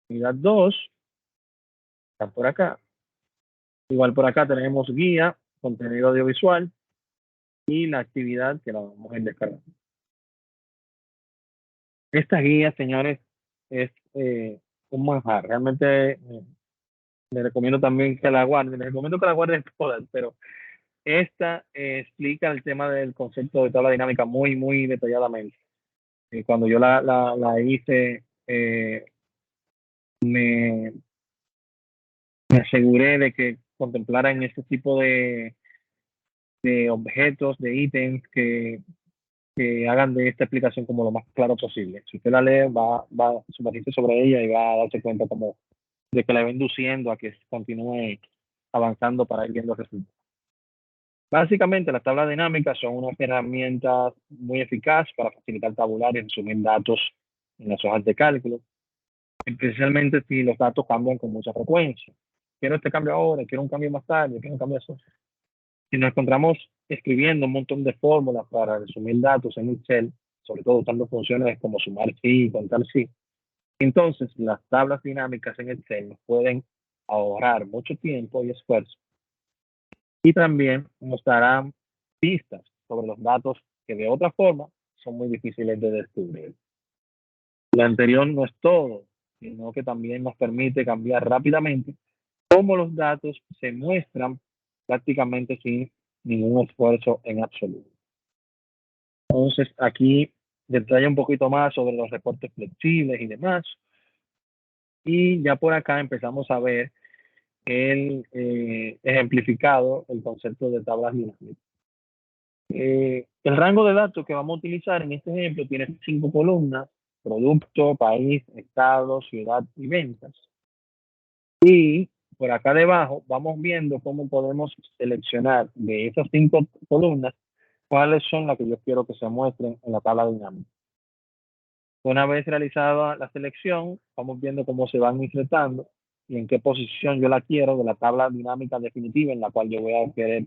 Unidad 2 está por acá. Igual por acá tenemos guía, contenido audiovisual y la actividad que la vamos a descargar. Esta guía, señores, es un manjar. Realmente les recomiendo también que la guarden. Les recomiendo que la guarden todas, pero esta explica el tema del concepto de tabla dinámica muy, muy detalladamente. Cuando yo la hice, me aseguré de que contemplaran este tipo de objetos, de ítems que hagan de esta explicación como lo más claro posible. Si usted la lee, va a sumergirse sobre ella y va a darse cuenta como de que la va induciendo a que continúe avanzando para ir viendo resultados. Básicamente, las tablas dinámicas son unas herramientas muy eficaces para facilitar tabular y resumir datos en las hojas de cálculo, especialmente si los datos cambian con mucha frecuencia. Quiero este cambio ahora, quiero un cambio más tarde, quiero un cambio así. Si nos encontramos escribiendo un montón de fórmulas para resumir datos en Excel, sobre todo usando funciones como sumar sí y contar sí, entonces las tablas dinámicas en Excel nos pueden ahorrar mucho tiempo y esfuerzo. Y también nos darán pistas sobre los datos que de otra forma son muy difíciles de descubrir. Lo anterior no es todo, sino que también nos permite cambiar rápidamente cómo los datos se muestran prácticamente sin ningún esfuerzo en absoluto. Entonces, aquí detalla un poquito más sobre los reportes flexibles y demás. Y ya por acá empezamos a ver el ejemplificado el concepto de tablas dinámicas. El rango de datos que vamos a utilizar en este ejemplo tiene 5 columnas: producto, país, estado, ciudad y ventas. Y por acá debajo vamos viendo cómo podemos seleccionar de esas 5 columnas cuáles son las que yo quiero que se muestren en la tabla dinámica. Una vez realizada la selección, vamos viendo cómo se van insertando y en qué posición yo la quiero de la tabla dinámica definitiva en la cual yo voy a querer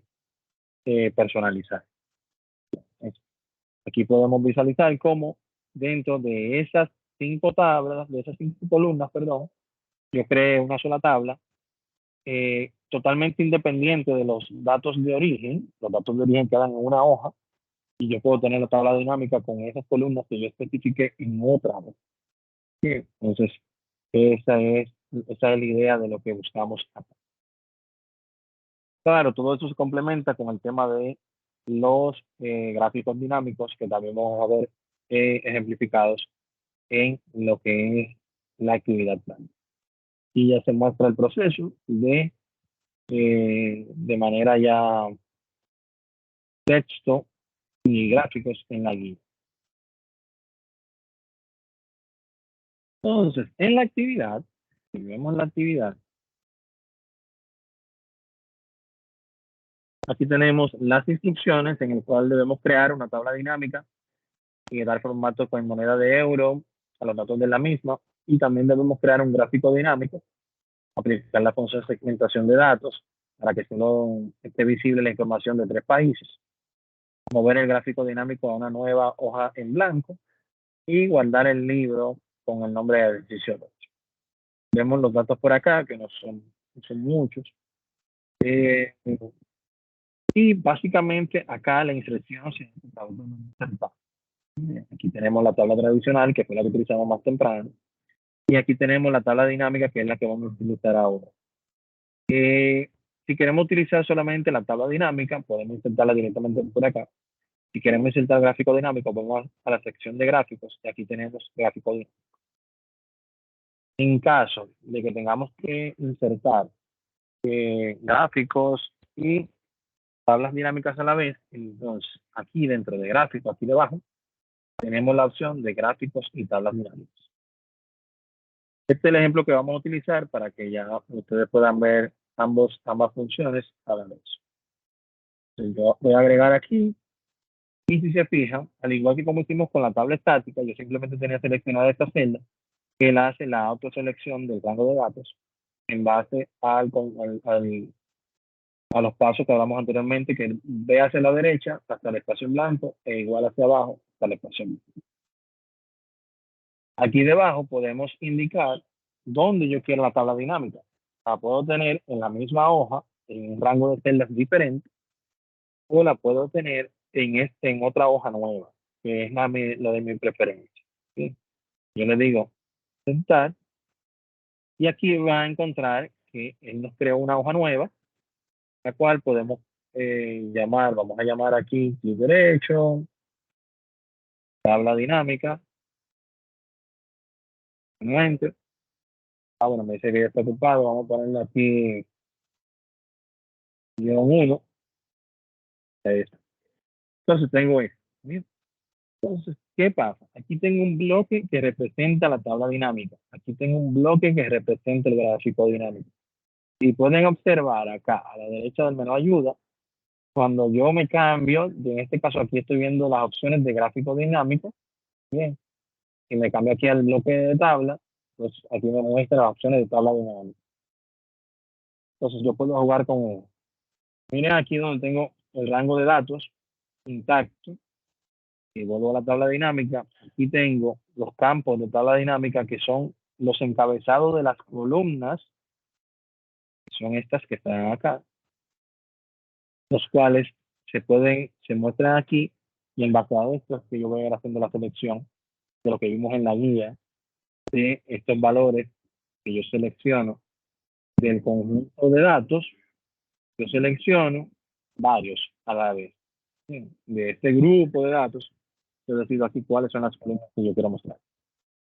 personalizar. Aquí podemos visualizar cómo dentro de esas 5 tablas, de esas 5 columnas, perdón, yo creé una sola tabla totalmente independiente de los datos de origen. Los datos de origen quedan en una hoja y yo puedo tener la tabla dinámica con esas columnas que yo especifique en otra hoja. Entonces, esa es la idea de lo que buscamos acá. Claro, todo eso se complementa con el tema de los gráficos dinámicos que también vamos a ver ejemplificados en lo que es la actividad plan. Y ya se muestra el proceso de manera ya texto y gráficos en la guía. Entonces, en la actividad, si vemos la actividad, aquí tenemos las instrucciones en el cual debemos crear una tabla dinámica y dar formato con moneda de euro a los datos de la misma, y también debemos crear un gráfico dinámico, aplicar la función de segmentación de datos para que solo esté visible la información de 3 países, mover el gráfico dinámico a una nueva hoja en blanco y guardar el libro con el nombre de ejercicio 2. Vemos los datos por acá, que no son muchos. Y básicamente acá la inserción se aquí tenemos la tabla tradicional, que fue la que utilizamos más temprano, y aquí tenemos la tabla dinámica, que es la que vamos a utilizar ahora. Si queremos utilizar solamente la tabla dinámica, podemos insertarla directamente por acá. Si queremos insertar gráfico dinámico, vamos a la sección de gráficos y aquí tenemos gráfico dinámico. En caso de que tengamos que insertar gráficos y tablas dinámicas a la vez, entonces aquí dentro de gráficos, aquí debajo, tenemos la opción de gráficos y tablas dinámicas. Este es el ejemplo que vamos a utilizar para que ya ustedes puedan ver ambas funciones a la vez. Entonces, yo voy a agregar aquí, y si se fijan, al igual que como hicimos con la tabla estática, yo simplemente tenía seleccionada esta celda, que él hace la autoselección del rango de datos en base a los pasos que hablamos anteriormente, que ve hacia la derecha hasta el espacio en blanco e igual hacia abajo hasta el espacio en blanco. Aquí debajo podemos indicar dónde yo quiero la tabla dinámica. La puedo tener en la misma hoja, en un rango de celdas diferente, o la puedo tener en otra hoja nueva, que es la de mi preferencia. ¿Sí? Yo le digo insertar, y aquí va a encontrar que él nos creó una hoja nueva, la cual podemos vamos a llamar aquí clic derecho, tabla dinámica, enter. Bueno, me dice que ya está ocupado, vamos a ponerle aquí -1. Entonces tengo esto. Entonces, ¿qué pasa? Aquí tengo un bloque que representa la tabla dinámica. Aquí tengo un bloque que representa el gráfico dinámico. Y pueden observar acá a la derecha del menú ayuda, cuando yo me cambio, en este caso aquí estoy viendo las opciones de gráfico dinámico. Bien. Si me cambio aquí al bloque de tabla, pues aquí me muestra las opciones de tabla dinámica. Entonces yo puedo jugar con uno. Miren aquí donde tengo el rango de datos intacto. Y vuelvo a la tabla dinámica. Aquí tengo los campos de tabla dinámica, que son los encabezados de las columnas, que son estas que están acá, los cuales se muestran aquí, y en base a esto es que yo voy a ir haciendo la selección de lo que vimos en la guía, de estos valores que yo selecciono del conjunto de datos. Yo selecciono varios a la vez. De este grupo de datos, yo decido aquí cuáles son las columnas que yo quiero mostrar.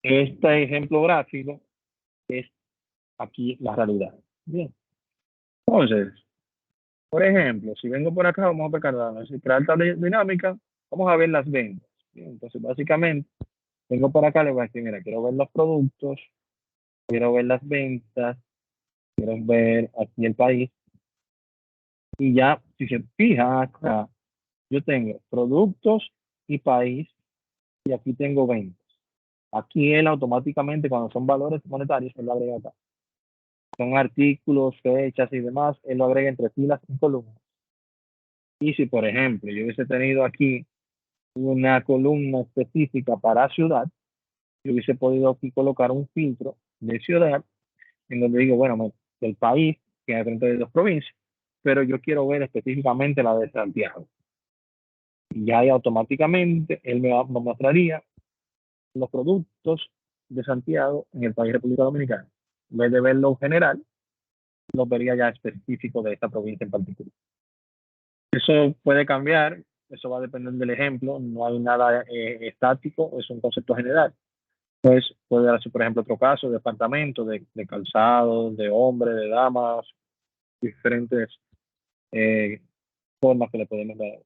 Este ejemplo gráfico es aquí la realidad. Bien. Entonces, por ejemplo, si vengo por acá, vamos a pegar, crear tabla dinámica, vamos a ver las ventas. Bien, entonces, básicamente, vengo por acá, le voy a decir, mira, quiero ver los productos, quiero ver las ventas, quiero ver aquí el país. Y ya, si se fija acá, yo tengo productos y país, y aquí tengo ventas. Aquí él automáticamente, cuando son valores monetarios, él lo agrega acá. Son artículos, fechas y demás, él lo agrega entre filas y columnas. Y si, por ejemplo, yo hubiese tenido aquí una columna específica para ciudad, yo hubiese podido aquí colocar un filtro de ciudad, en donde digo, bueno, del país, que hay 32 provincias, pero yo quiero ver específicamente la de Santiago. Y ya ahí automáticamente él me mostraría los productos de Santiago en el país República Dominicana. En vez de verlo en general, lo vería ya específico de esta provincia en particular. Eso puede cambiar, eso va a depender del ejemplo, no hay nada estático, es un concepto general. Pues puede darse, por ejemplo, otro caso, de departamento, de calzado, de hombre, de damas, diferentes formas que le podemos dar.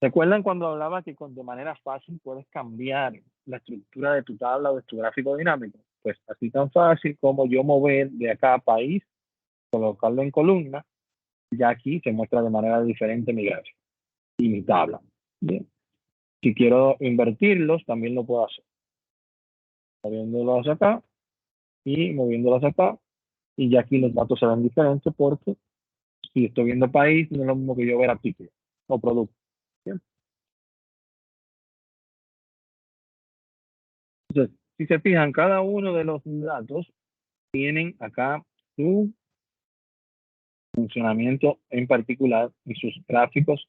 ¿Recuerdan cuando hablaba que de manera fácil puedes cambiar la estructura de tu tabla o de tu gráfico dinámico? Pues así tan fácil como yo mover de acá a país, colocarlo en columna, ya aquí se muestra de manera diferente mi gráfico y mi tabla. Bien. Si quiero invertirlos, también lo puedo hacer. Moviéndolos acá y moviéndolos acá, y ya aquí los datos se ven diferentes porque si estoy viendo país, no es lo mismo que yo ver artículos o productos. Bien. Entonces, si se fijan, cada uno de los datos tienen acá su funcionamiento en particular y sus gráficos.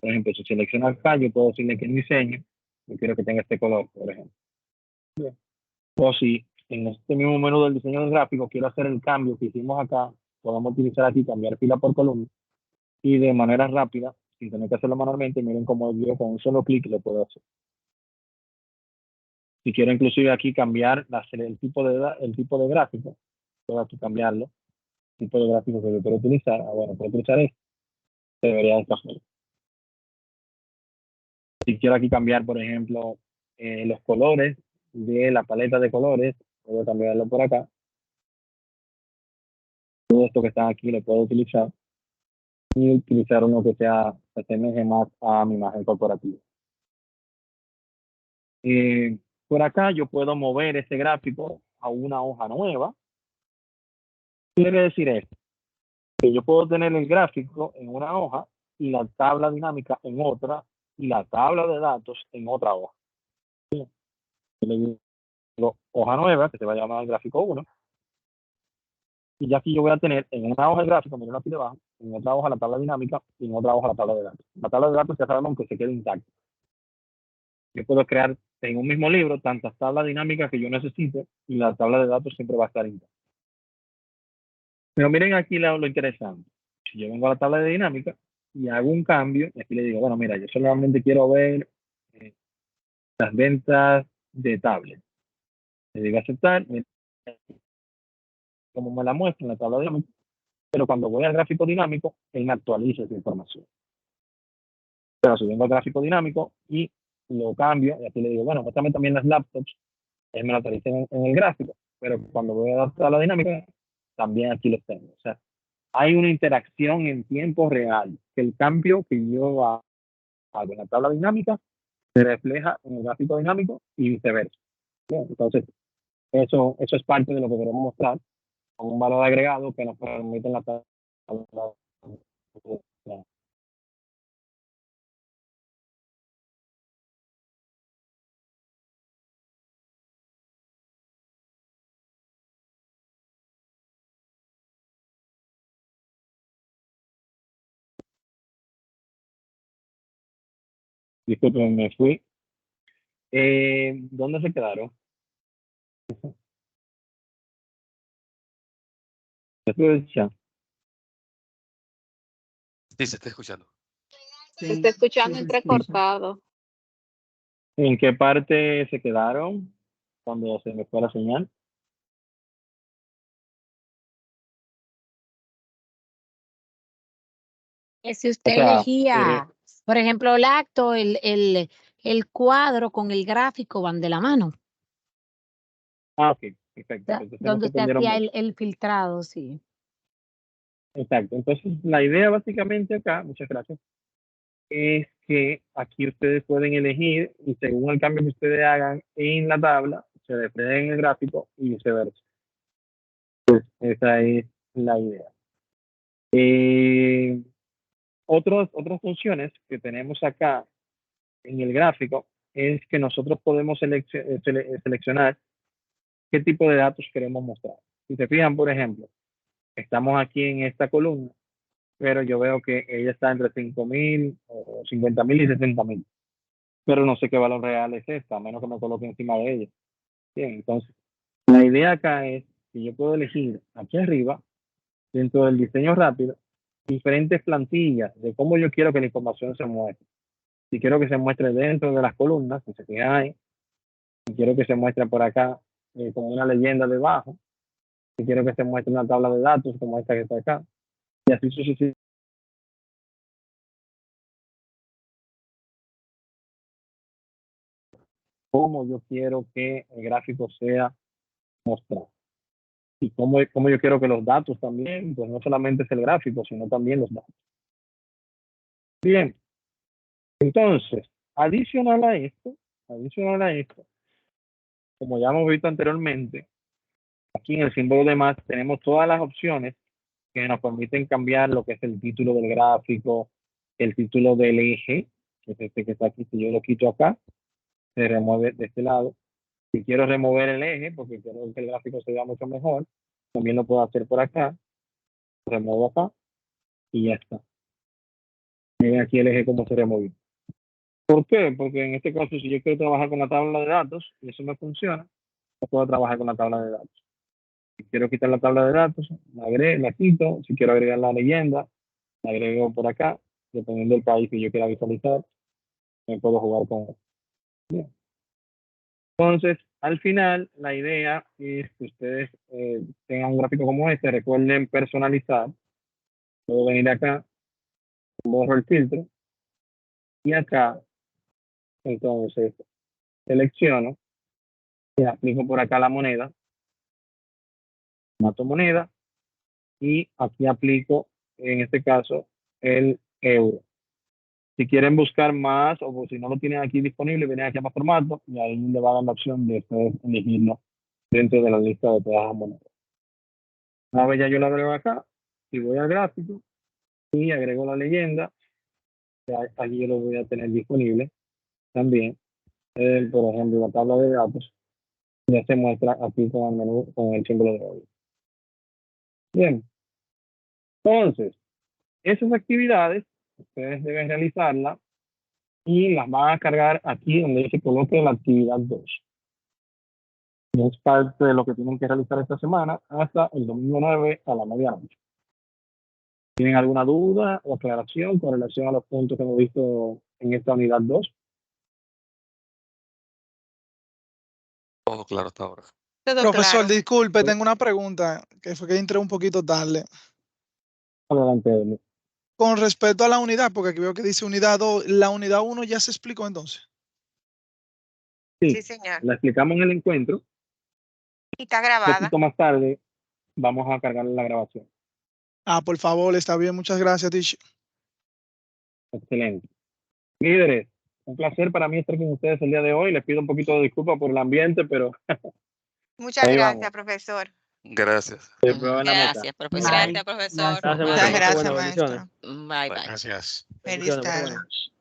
Por ejemplo, si selecciono acá, yo puedo decirle que en diseño, yo quiero que tenga este color, por ejemplo. Bien. O si en este mismo menú del diseño del gráfico quiero hacer el cambio que hicimos acá, podemos utilizar aquí, cambiar fila por columna, y de manera rápida, sin tener que hacerlo manualmente, miren cómo yo con un solo clic lo puedo hacer. Si quiero inclusive aquí cambiar el tipo de gráfico, puedo aquí cambiarlo, el tipo de gráfico que yo quiero utilizar. Bueno, puedo utilizar este, debería de esta forma. Si quiero aquí cambiar, por ejemplo, los colores de la paleta de colores, puedo cambiarlo por acá. Todo esto que está aquí lo puedo utilizar y utilizar uno que se asemeje más a mi imagen corporativa. Por acá yo puedo mover ese gráfico a una hoja nueva. ¿Qué quiere decir esto? Que yo puedo tener el gráfico en una hoja y la tabla dinámica en otra y la tabla de datos en otra hoja. Yo le digo hoja nueva, que se va a llamar el gráfico 1. Y ya aquí yo voy a tener en una hoja el gráfico, miren aquí debajo, en otra hoja la tabla dinámica y en otra hoja la tabla de datos. La tabla de datos ya sabemos que se queda intacta. Yo puedo crear en un mismo libro tantas tablas dinámicas que yo necesite y la tabla de datos siempre va a estar intacta. Pero miren aquí lo interesante. Si yo vengo a la tabla de dinámica y hago un cambio, y aquí le digo, bueno, mira, yo solamente quiero ver las ventas de tablet. Le digo aceptar, como me la muestra en la tabla dinámica, pero cuando voy al gráfico dinámico, él me actualiza esa información. Pero si vengo al gráfico dinámico y lo cambio, y aquí le digo, bueno, muéstrame también las laptops, él me lo actualiza en el gráfico, pero cuando voy a la dinámica, también aquí los tengo. O sea, hay una interacción en tiempo real, que el cambio que yo hago en la tabla dinámica se refleja en el gráfico dinámico y viceversa. Bien, entonces, eso es parte de lo que queremos mostrar con un valor agregado que nos permite en la tabla. Disculpen, me fui. ¿Dónde se quedaron?
Sí, se está escuchando.
Se está escuchando
Sí, se escucha.
entrecortado.
¿En qué parte se quedaron cuando se me fue la señal?
Que si usted
sea,
elegía, por ejemplo, el acto, el cuadro con el gráfico van de la mano,
ok, perfecto. Entonces no
donde
se
usted
perdieron
hacía
mucho.
el filtrado, sí.
Exacto. Entonces, la idea básicamente acá, muchas gracias, es que aquí ustedes pueden elegir y según el cambio que ustedes hagan en la tabla, se refleja en el gráfico y viceversa. Pues esa es la idea. Otras funciones que tenemos acá en el gráfico es que nosotros podemos seleccionar qué tipo de datos queremos mostrar. Si se fijan, por ejemplo, estamos aquí en esta columna, pero yo veo que ella está entre 5.000 o 50.000 y 60.000. Pero no sé qué valor real es esta, a menos que me coloque encima de ella. Bien, entonces, la idea acá es que yo puedo elegir aquí arriba, dentro del diseño rápido, diferentes plantillas de cómo yo quiero que la información se muestre. Si quiero que se muestre dentro de las columnas, que se fijan ahí, si quiero que se muestre por acá como una leyenda debajo, si quiero que se muestre una tabla de datos como esta que está acá, y así sucesivamente. Cómo yo quiero que el gráfico sea mostrado. Y cómo yo quiero que los datos también, pues no solamente es el gráfico, sino también los datos. Bien, entonces, adicional a esto, como ya hemos visto anteriormente, aquí en el símbolo de más tenemos todas las opciones que nos permiten cambiar lo que es el título del gráfico, el título del eje, que es este que está aquí. Si yo lo quito acá, se remueve de este lado. Si quiero remover el eje, porque quiero que el gráfico se vea mucho mejor, también lo puedo hacer por acá. Remuevo acá y ya está. Miren aquí el eje cómo se removió. ¿Por qué? Porque en este caso, si yo quiero trabajar con la tabla de datos y eso me funciona, no puedo trabajar con la tabla de datos. Si quiero quitar la tabla de datos, la quito. Si quiero agregar la leyenda, la agrego por acá. Dependiendo del país que yo quiera visualizar, me puedo jugar con eso. Bien. Entonces, al final, la idea es que ustedes tengan un gráfico como este. Recuerden personalizar. Puedo venir acá, borro el filtro y acá, entonces, selecciono y aplico por acá la moneda, mato moneda y aquí aplico, en este caso, el euro. Si quieren buscar más o si no lo tienen aquí disponible, vienen aquí a más formato y ahí le va a dar la opción de ustedes elegirlo dentro de la lista de todas las monedas. Una vez ya yo lo agrego acá y voy al gráfico y agrego la leyenda, ya aquí yo lo voy a tener disponible también. Por ejemplo, la tabla de datos ya se muestra aquí con el menú, con el símbolo de hoy. Bien, entonces, esas actividades ustedes deben realizarlas y las van a cargar aquí donde se coloque la actividad 2. Es parte de lo que tienen que realizar esta semana hasta el domingo 9 a la medianoche. ¿Tienen alguna duda o aclaración con relación a los puntos que hemos visto en esta unidad 2?
Todo claro hasta ahora.
Todo
Profesor,
claro.
disculpe, tengo una pregunta, que fue que entré un poquito tarde.
Adelante, Edmund.
Con respecto a la unidad, porque aquí veo que dice unidad 2, ¿la unidad 1 ya se explicó entonces?
Sí,
Sí, señor.
la explicamos en el encuentro.
Y está
Un
grabada.
poquito más tarde vamos a cargar la grabación.
Ah, por favor, está bien, muchas gracias, teacher.
Excelente. Líderes, un placer para mí estar con ustedes el día de hoy. Les pido un poquito de disculpa por el ambiente, pero
Muchas
ahí
gracias,
vamos.
profesor.
Gracias.
Prueben la meta.
Gracias, profesor.
Bye.
Suerte, profesor.
Gracias.
Gracias,
Muchas
maestro.
gracias,
Bueno, bendiciones.
maestro.
Bye, bye.
Gracias.
Feliz
Bendiciones,
tarde.
profesor.